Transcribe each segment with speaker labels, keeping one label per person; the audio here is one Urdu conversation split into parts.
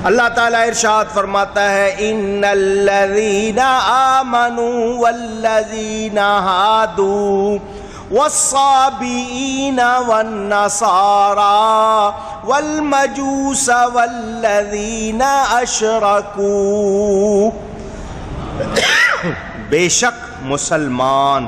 Speaker 1: اللہ تعالیٰ ارشاد فرماتا ہے ان الذین آمنوا والذین ہادوا والصابئین والنصارى والمجوس والذین اشرکوا، بے شک مسلمان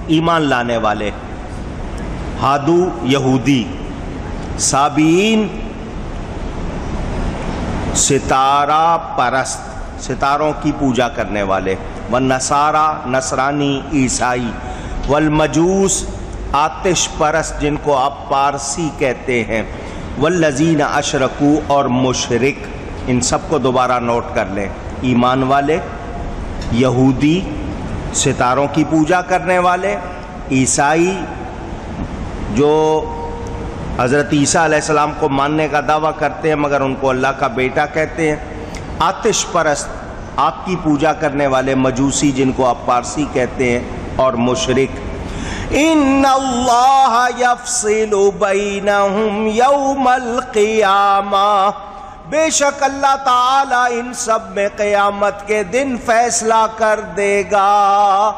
Speaker 1: ایمان لانے والے، ہادو یہودی، صابئین ستارہ پرست، ستاروں کی پوجا کرنے والے، والنصارى نصرانی عیسائی، والمجوس آتش پرست جن کو آپ پارسی کہتے ہیں، والذین اشرکوا اور مشرک، ان سب کو دوبارہ نوٹ کر لیں، ایمان والے، یہودی ستاروں کی پوجا کرنے والے، عیسائی جو حضرت عیسیٰ علیہ السلام کو ماننے کا دعویٰ کرتے ہیں مگر ان کو اللہ کا بیٹا کہتے ہیں، آتش پرست آگ کی پوجا کرنے والے، مجوسی جن کو آپ پارسی کہتے ہیں، اور مشرک۔ ان اللہ یفصل بینہم یوم القیامہ، بے شک اللہ تعالی ان سب میں قیامت کے دن فیصلہ کر دے گا۔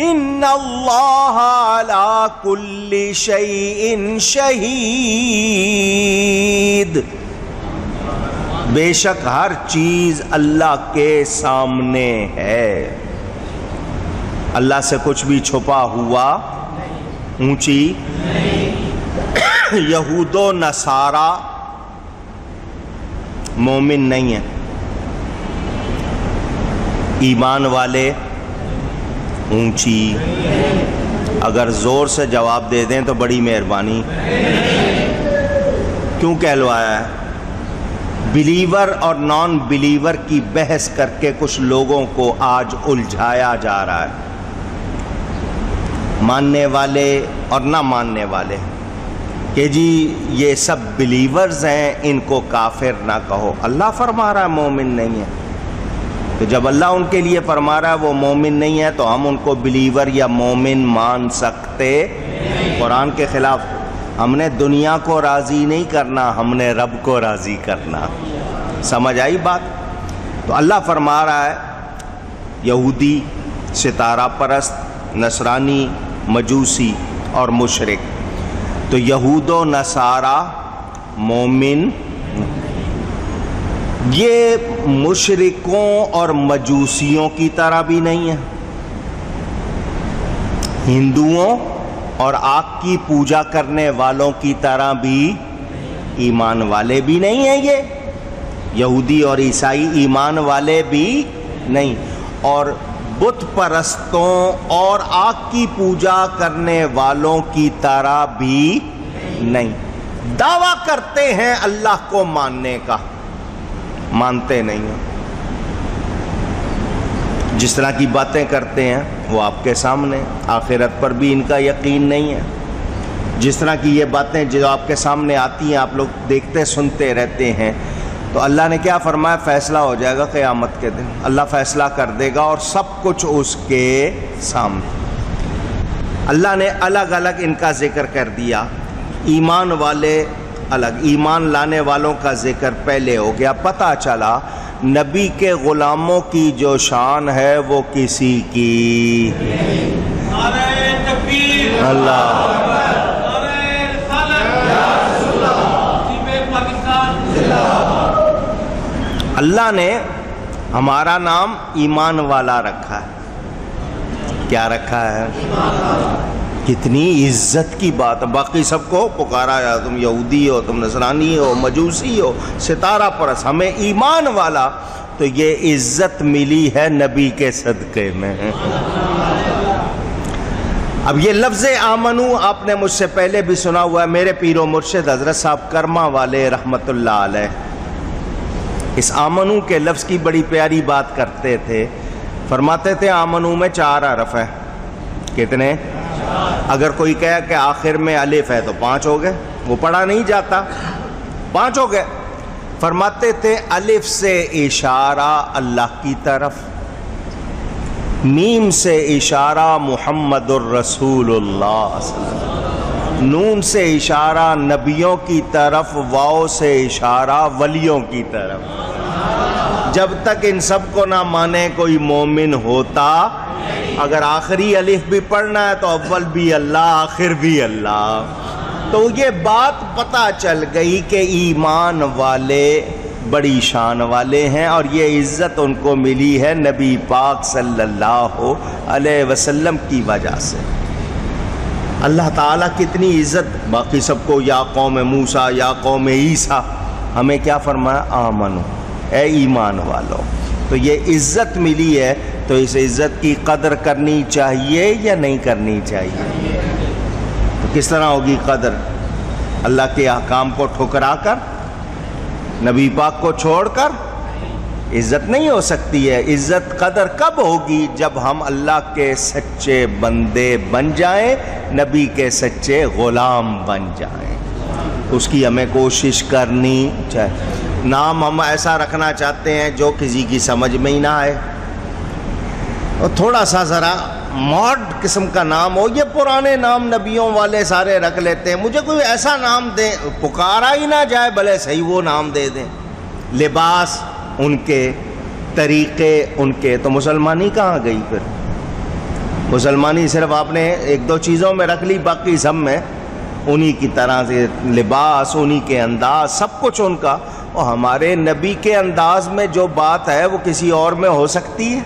Speaker 1: ان اللہ علی کل شیء شہید، بے شک ہر چیز اللہ کے سامنے ہے، اللہ سے کچھ بھی چھپا ہوا اونچی۔ یہود و نصارہ مومن نہیں ہیں، ایمان والے اونچی۔ اگر زور سے جواب دے دیں تو بڑی مہربانی۔ کیوں کہلوایا ہے؟ بلیور اور نان بلیور کی بحث کر کے کچھ لوگوں کو آج الجھایا جا رہا ہے، ماننے والے اور نہ ماننے والے، کہ جی یہ سب بلیورز ہیں ان کو کافر نہ کہو۔ اللہ فرما رہا ہے مومن نہیں ہے، تو جب اللہ ان کے لیے فرما رہا ہے وہ مومن نہیں ہے تو ہم ان کو بلیور یا مومن مان سکتے؟ قرآن کے خلاف۔ ہم نے دنیا کو راضی نہیں کرنا، ہم نے رب کو راضی کرنا۔ سمجھ آئی بات؟ تو اللہ فرما رہا ہے یہودی ستارہ پرست، نصرانی، مجوسی اور مشرک، تو یہود و نصارہ مومن، یہ مشرکوں اور مجوسیوں کی طرح بھی نہیں ہے، ہندوؤں اور آگ کی پوجا کرنے والوں کی طرح بھی ایمان والے بھی نہیں ہیں۔ یہ یہودی اور عیسائی ایمان والے بھی نہیں، اور بت پرستوں اور آگ کی پوجا کرنے والوں کی طرح بھی نہیں۔ دعویٰ کرتے ہیں اللہ کو ماننے کا، مانتے نہیں ہیں۔ جس طرح کی باتیں کرتے ہیں وہ آپ کے سامنے، آخرت پر بھی ان کا یقین نہیں ہے۔ جس طرح کی یہ باتیں جو آپ کے سامنے آتی ہیں آپ لوگ دیکھتے سنتے رہتے ہیں، تو اللہ نے کیا فرمایا؟ فیصلہ ہو جائے گا قیامت کے دن، اللہ فیصلہ کر دے گا اور سب کچھ اس کے سامنے۔ اللہ نے الگ الگ ان کا ذکر کر دیا، ایمان والے الگ، ایمان لانے والوں کا ذکر پہلے ہو گیا۔ پتہ چلا نبی کے غلاموں کی جو شان ہے وہ کسی کی، اللہ اللہ نے ہمارا نام ایمان والا رکھا ہے۔ کیا رکھا ہے؟ کتنی عزت کی بات ہے۔ باقی سب کو پکارا یا تم یہودی ہو، تم نصرانی ہو، مجوسی ہو، ستارہ پرست، ہمیں ایمان والا، تو یہ عزت ملی ہے نبی کے صدقے میں۔ اب یہ لفظ آمنو آپ نے مجھ سے پہلے بھی سنا ہوا ہے، میرے پیر و مرشد حضرت صاحب کرما والے رحمت اللہ علیہ اس آمنو کے لفظ کی بڑی پیاری بات کرتے تھے۔ فرماتے تھے آمنو میں 4 حرف ہیں۔ کتنے؟ اگر کوئی کہے کہ آخر میں الف ہے تو 5 ہو گئے، وہ پڑھا نہیں جاتا، 5 ہو گئے۔ فرماتے تھے الف سے اشارہ اللہ کی طرف، میم سے اشارہ محمد الرسول اللہ صلی اللہ علیہ وسلم، نون سے اشارہ نبیوں کی طرف، واو سے اشارہ ولیوں کی طرف۔ جب تک ان سب کو نہ مانے کوئی مومن ہوتا۔ اگر آخری الف بھی پڑھنا ہے تو اول بھی اللہ، آخر بھی اللہ۔ تو یہ بات پتہ چل گئی کہ ایمان والے بڑی شان والے ہیں، اور یہ عزت ان کو ملی ہے نبی پاک صلی اللہ علیہ وسلم کی وجہ سے۔ اللہ تعالیٰ کتنی عزت، باقی سب کو یا قوم موسیٰ یا قوم عیسیٰ، ہمیں کیا فرمایا؟ آمنو، اے ایمان والو۔ تو یہ عزت ملی ہے، تو اس عزت کی قدر کرنی چاہیے یا نہیں کرنی چاہیے؟ تو کس طرح ہوگی قدر؟ اللہ کے احکام کو ٹھکرا کر، نبی پاک کو چھوڑ کر عزت نہیں ہو سکتی ہے۔ عزت قدر کب ہوگی؟ جب ہم اللہ کے سچے بندے بن جائیں، نبی کے سچے غلام بن جائیں۔ اس کی ہمیں کوشش کرنی چاہیے۔ نام ہم ایسا رکھنا چاہتے ہیں جو کسی کی سمجھ میں ہی نہ آئے، اور تھوڑا سا ذرا ماڈ قسم کا نام ہو۔ یہ پرانے نام نبیوں والے سارے رکھ لیتے ہیں، مجھے کوئی ایسا نام دیں پکارا ہی نہ جائے، بھلے صحیح وہ نام دے دیں۔ لباس ان کے، طریقے ان کے، تو مسلمانی کہاں گئی پھر؟ مسلمانی صرف آپ نے ایک دو چیزوں میں رکھ لی، باقی سب میں انہی کی طرح سے لباس، انہی کے انداز، سب کچھ ان کا۔ اور ہمارے نبی کے انداز میں جو بات ہے وہ کسی اور میں ہو سکتی ہے؟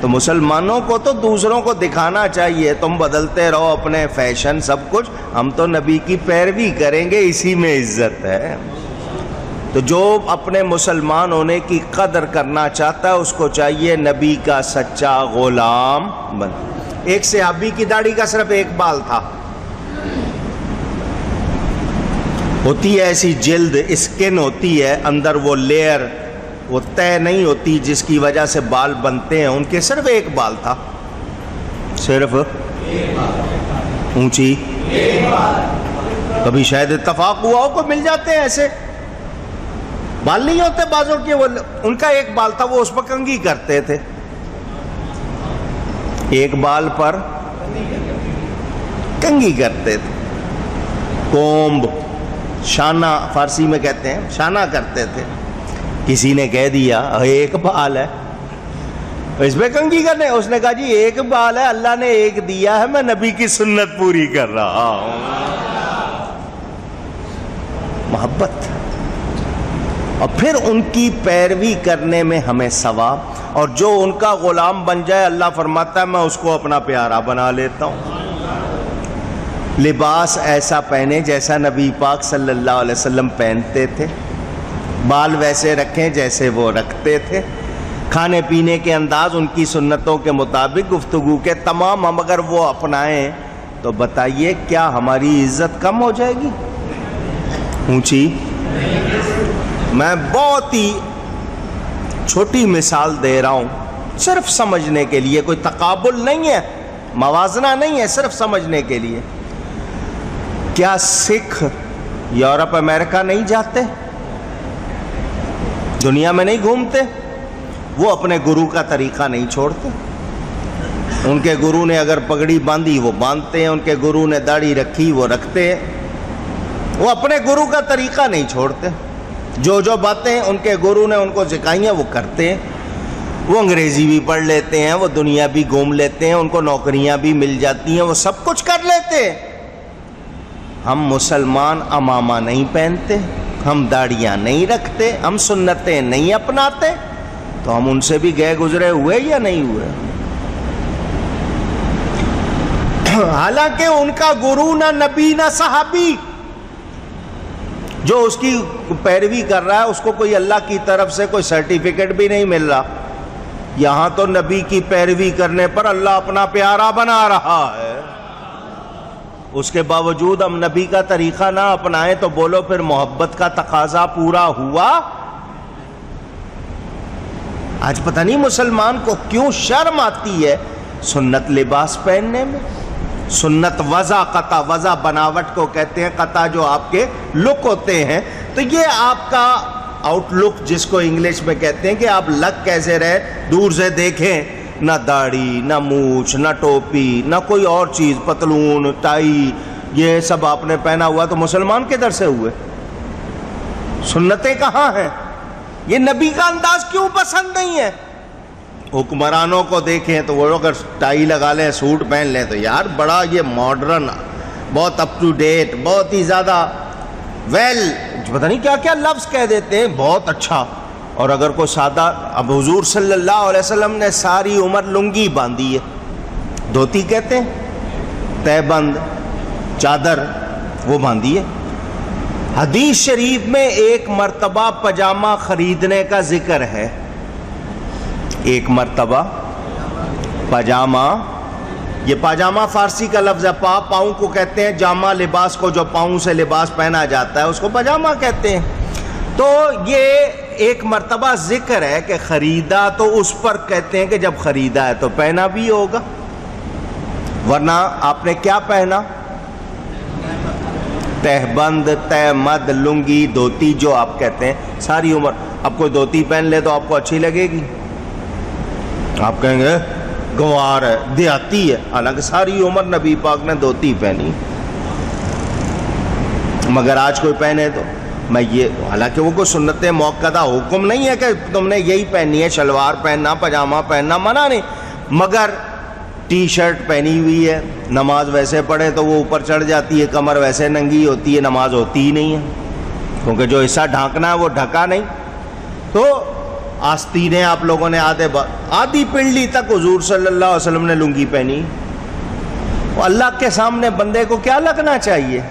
Speaker 1: تو مسلمانوں کو تو دوسروں کو دکھانا چاہیے، تم بدلتے رہو اپنے فیشن سب کچھ، ہم تو نبی کی پیروی کریں گے، اسی میں عزت ہے۔ تو جو اپنے مسلمان ہونے کی قدر کرنا چاہتا ہے، اس کو چاہیے نبی کا سچا غلام بن۔ ایک صحابی کی داڑھی کا صرف ایک بال تھا، ہوتی ہے ایسی جلد، اسکن ہوتی ہے اندر، وہ لیئر وہ طے نہیں ہوتی جس کی وجہ سے بال بنتے ہیں، ان کے صرف ایک بال تھا، صرف اونچی۔ کبھی شاید اتفاق ہوا ہو کوئی مل جاتے ہیں ایسے، بال نہیں ہوتے بازوں کے، وہ ان کا ایک بال تھا، وہ اس پر کنگھی کرتے تھے، ایک بال پر کنگھی کرتے تھے، کومب، شانہ فارسی میں کہتے ہیں، شانہ کرتے تھے۔ کسی نے کہہ دیا ایک بال ہے اس پہ کنگھی کرنے، اس نے کہا جی ایک بال ہے، اللہ نے ایک دیا ہے، میں نبی کی سنت پوری کر رہا ہوں۔ محبت، اور پھر ان کی پیروی کرنے میں ہمیں ثواب، اور جو ان کا غلام بن جائے، اللہ فرماتا ہے میں اس کو اپنا پیارا بنا لیتا ہوں۔ لباس ایسا پہنے جیسا نبی پاک صلی اللہ علیہ وسلم پہنتے تھے، بال ویسے رکھیں جیسے وہ رکھتے تھے، کھانے پینے کے انداز ان کی سنتوں کے مطابق، گفتگو کے تمام ہم اگر وہ اپنائیں تو بتائیے کیا ہماری عزت کم ہو جائے گی؟ اونچی؟ میں بہت ہی چھوٹی مثال دے رہا ہوں صرف سمجھنے کے لیے، کوئی تقابل نہیں ہے، موازنہ نہیں ہے، صرف سمجھنے کے لیے۔ کیا سکھ یورپ امریکہ نہیں جاتے؟ دنیا میں نہیں گھومتے؟ وہ اپنے گرو کا طریقہ نہیں چھوڑتے۔ ان کے گرو نے اگر پگڑی باندھی وہ باندھتے ہیں، ان کے گرو نے داڑھی رکھی وہ رکھتے ہیں، وہ اپنے گرو کا طریقہ نہیں چھوڑتے۔ جو جو باتیں ان کے گرو نے ان کو سکھائی ہیں وہ کرتے ہیں۔ وہ انگریزی بھی پڑھ لیتے ہیں، وہ دنیا بھی گھوم لیتے ہیں، ان کو نوکریاں بھی مل جاتی ہیں، وہ سب کچھ کر لیتے ہیں۔ ہم مسلمان عمامہ نہیں پہنتے، ہم داڑیاں نہیں رکھتے، ہم سنتیں نہیں اپناتے، تو ہم ان سے بھی گئے گزرے ہوئے یا نہیں ہوئے؟ حالانکہ ان کا گرو نہ نبی نہ صحابی، جو اس کی پیروی کر رہا ہے اس کو کوئی اللہ کی طرف سے کوئی سرٹیفکیٹ بھی نہیں مل رہا۔ یہاں تو نبی کی پیروی کرنے پر اللہ اپنا پیارا بنا رہا ہے، اس کے باوجود ہم نبی کا طریقہ نہ اپنائیں تو بولو پھر محبت کا تقاضا پورا ہوا؟ آج پتہ نہیں مسلمان کو کیوں شرم آتی ہے سنت لباس پہننے میں۔ سنت وضع، قطع وضع بناوٹ کو کہتے ہیں، قطع جو آپ کے لک ہوتے ہیں، تو یہ آپ کا آؤٹ لک جس کو انگلش میں کہتے ہیں کہ آپ لگ کیسے رہے، دور سے دیکھیں، نہ داڑھی نہ مونچھ نہ ٹوپی نہ کوئی اور چیز، پتلون ٹائی یہ سب آپ نے پہنا ہوا تو مسلمان کدھر سے ہوئے؟ سنتیں کہاں ہیں؟ یہ نبی کا انداز کیوں پسند نہیں ہے؟ حکمرانوں کو دیکھیں تو وہ اگر ٹائی لگا لیں، سوٹ پہن لیں تو یار بڑا یہ ماڈرن، بہت اپ ٹو ڈیٹ، بہت ہی زیادہ پتہ نہیں کیا کیا لفظ کہہ دیتے ہیں، بہت اچھا. اور اگر کوئی سادہ، اب حضور صلی اللہ علیہ وسلم نے ساری عمر لنگی باندھی ہے، دھوتی کہتے ہیں، تہ بند چادر وہ باندھی ہے. حدیث شریف میں ایک مرتبہ پاجامہ خریدنے کا ذکر ہے، ایک مرتبہ پاجامہ. یہ پاجامہ فارسی کا لفظ ہے، پاؤں کو کہتے ہیں جامہ لباس کو، جو پاؤں سے لباس پہنا جاتا ہے اس کو پاجامہ کہتے ہیں. تو یہ ایک مرتبہ ذکر ہے کہ خریدا، تو اس پر کہتے ہیں کہ جب خریدا ہے تو پہنا بھی ہوگا، ورنہ آپ نے کیا پہنا؟ تہبند، تہمد، لنگی، دھوتی جو آپ کہتے ہیں ساری عمر. اب کوئی دھوتی پہن لے تو آپ کو اچھی لگے گی؟ آپ کہیں گے گوار ہے، دیہاتی ہے، حالانکہ ساری عمر نبی پاک نے دھوتی پہنی. مگر آج کوئی پہنے تو میں یہ، حالانکہ وہ کوئی سنت موقدہ حکم نہیں ہے کہ تم نے یہی پہنی ہے، شلوار پہننا، پاجامہ پہننا منع نہیں، مگر ٹی شرٹ پہنی ہوئی ہے، نماز ویسے پڑھے تو وہ اوپر چڑھ جاتی ہے، کمر ویسے ننگی ہوتی ہے، نماز ہوتی ہی نہیں ہے، کیونکہ جو حصہ ڈھانکنا ہے وہ ڈھکا نہیں. تو آستینیں آپ لوگوں نے آدھی پنڈلی تک حضور صلی اللہ علیہ وسلم نے لنگی پہنی. اللہ کے سامنے بندے کو کیا لگنا چاہیے؟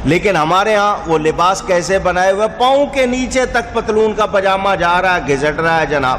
Speaker 1: لیکن ہمارے ہاں وہ لباس کیسے بنائے ہوئے، پاؤں کے نیچے تک پتلون کا پاجامہ جا رہا ہے، گھسٹ رہا ہے جناب.